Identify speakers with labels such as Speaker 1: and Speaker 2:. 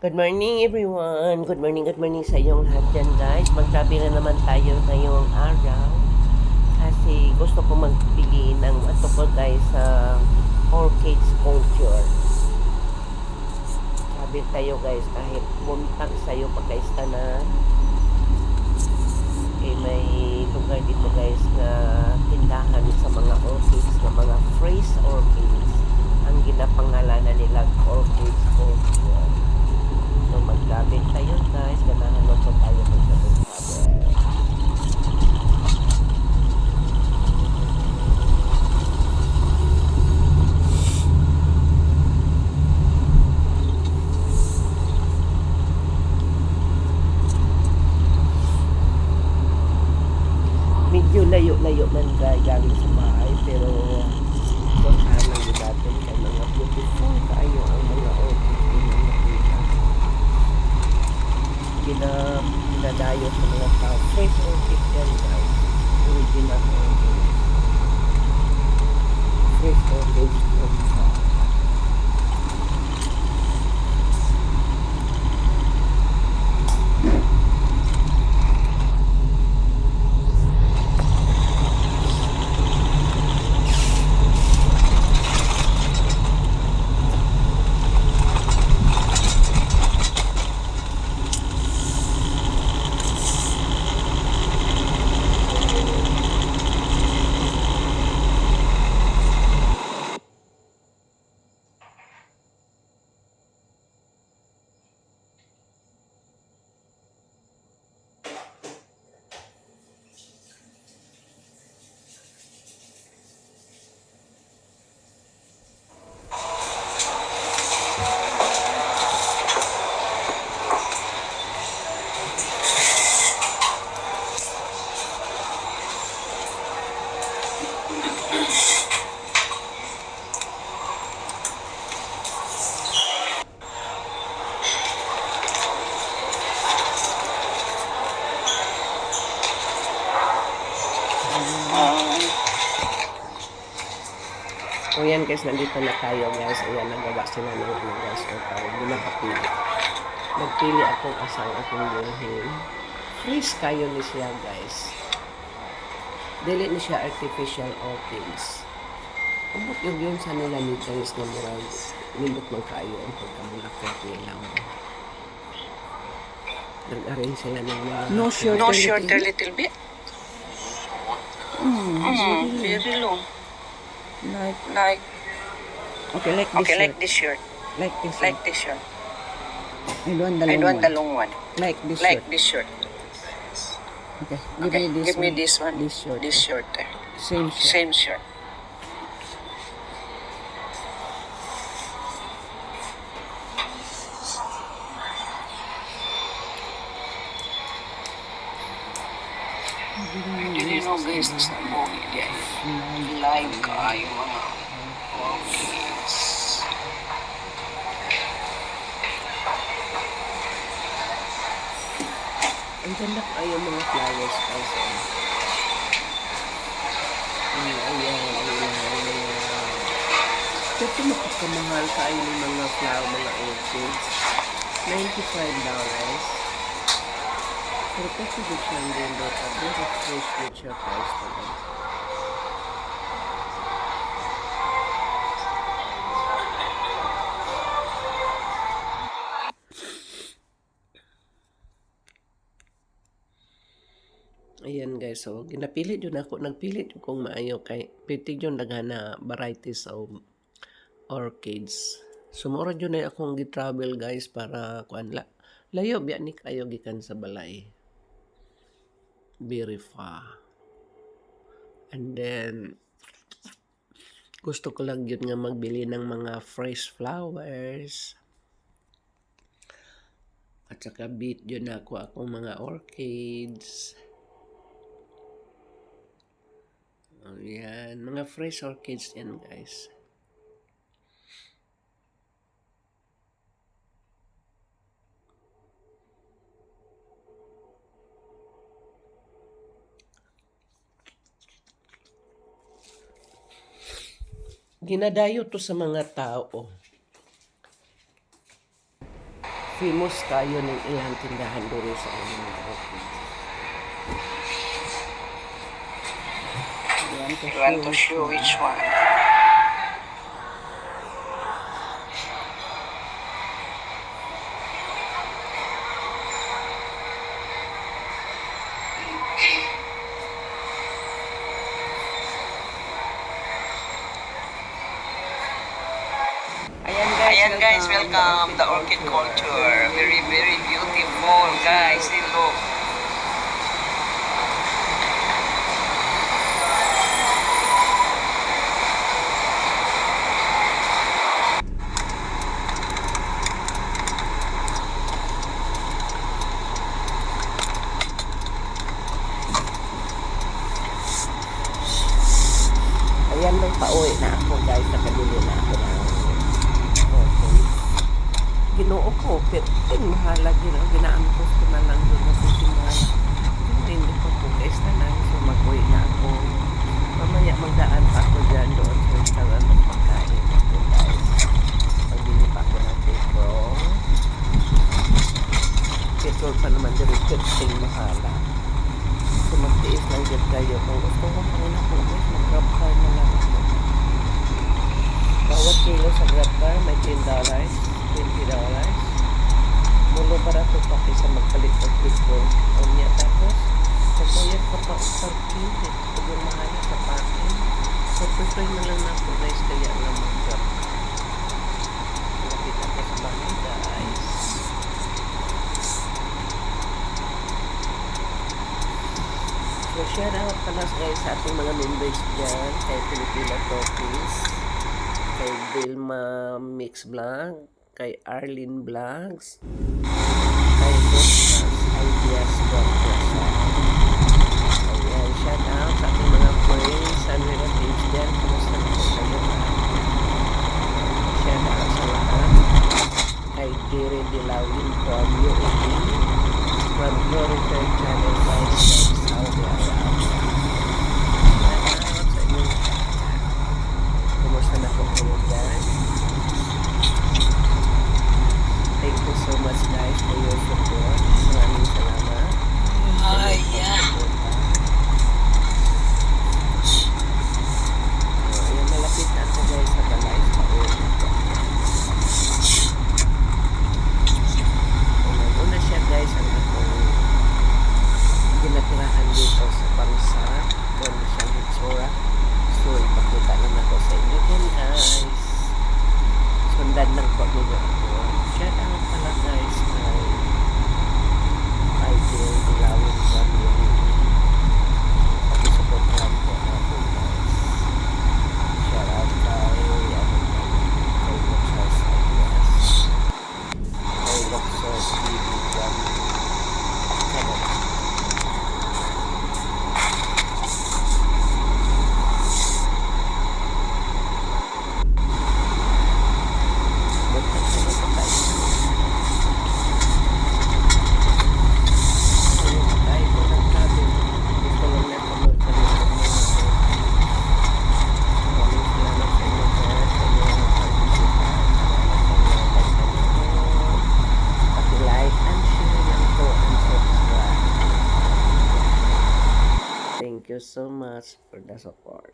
Speaker 1: Good morning everyone. Good morning sa iyong lahat dyan guys. Magtabi na naman tayo ngayong araw. Kasi gusto ko magpili ng ato ko guys sa orchids culture. Sabi tayo guys kahit buntag sa'yo pagkaistanan. Okay, may lugar dito guys na tindahan sa mga orchids na mga fresh orchids. Ang ginapangalanan nila orchids culture. So magkabit tayo guys, ganahan mo po tayo magkabit-kabit. Medyo layo-layo man galing sa bahay pero puntahan lang din natin kay mga beautiful kayo ang mga orchids na nakita. Ginadayo sa mga tao. Fresh orchids yan guys. Original orchids. Fresh orchids from So yan guys, nandito na tayo guys. Ayan, nagawa sila ng ano guys. O tayo, hindi nakapili. Nagpili akong asang akong bilhin. Fresh kayo ni siya guys. Dili ni siya artificial orchids. Ubot yung sa nila ni guys na murag nindot man kayo ang pagkamulakot nila. Nag-arrange sila ng mga
Speaker 2: No shorter little bit. Very long. Like
Speaker 1: okay, like this shirt.
Speaker 2: like this shirt.
Speaker 1: Like this shirt.
Speaker 2: I want the long one.
Speaker 1: Like this
Speaker 2: Like
Speaker 1: shirt.
Speaker 2: this shirt.
Speaker 1: Okay,
Speaker 2: Okay, give me
Speaker 1: one.
Speaker 2: this one.
Speaker 1: This shirt.
Speaker 2: This shirt.
Speaker 1: Same shirt.
Speaker 2: Same shirt. Hindi no guys, sa buhay yan. Live kayo mga orchids.
Speaker 1: Ang ganda kayo mga flowers guys. Ayan. Ito makakamahal kayo ng mga flower, mga orchids. $95. Pero kasi good siya ang ganda at very fresh good siya price talaga. Ayan guys, so ginapili yun ako, nagpili yun kung maayo kay pitig yun na varieties of orchids. Sumura yun na akong gi-travel guys para kuanla. Layo biya ni kayo gikan sa balay. Very far. And then gusto ko lang yun nga magbili ng mga fresh flowers. At saka bit yun ako akong mga orchids. Ayan, mga fresh orchids yan guys. Ginadayo to sa mga tao. famous kayo ng ilang tindahan dito sa aming mga office.
Speaker 2: You want to show which one? Ayan guys, welcome the orchid culture. Very very beautiful guys. Look.
Speaker 1: Ayan, may pauwi na ako guys. Nakabili na ako ng okay. Ginoo ko, pero mahala ginaantos ko na lang doon na pusimaya. Hindi ko po guys na lang. So mag-uwi na ako. Mamaya magdaan pa ako dyan doon sa restaurant ng pagkain. So guys, magbili pa ako ng petrol. Petrol pa naman dyan, 15 mahala. So magtiis lang dyan kayo. Kung gusto ko pa rin ako guys, mag-grab car na lang ako. Bawat kilo sa grab car, may $10, $20. Mulo para ito pati sa magpalit ng petrol. O niya tapos, pagbayad ka pa parking, ito yung mahal sa parking. So prefer na lang ako guys, kaya nga mag-grab. Lapit ako sa bahay guys. So, shout out pala guys sa ating mga members dyan, kay Pilipina Talkies, kay Vilma Mix Vlog, kay Arlene Vlogs, kay Bostas Ideas Podcast. Ayan, shout out sa ating mga friends and relatives dyan. Kumusta na po kayo lahat? Shout out sa lahat. Kay Kiri Dilawin from UAE, from Glory Fair Channel guys, Saudi Arabia. Kumusta na po kayo dyan? Thank you so much guys for your support. Maraming salamat. Ayan, malapit na ako guys sa balay. Una siya guys ang akong ginatirahan dito sa bangsa. Doon siyang hitsura. So, ipakita lang ako sa inyo din guys. Sundan lang po ninyo ako. Shout out pala guys kay Ideal Dilawin from UAE. Pakisuportahan po natin guys. Shout out kay Roxas Ideas. Kay Roxas TV from Canada. Thank you so much for the support.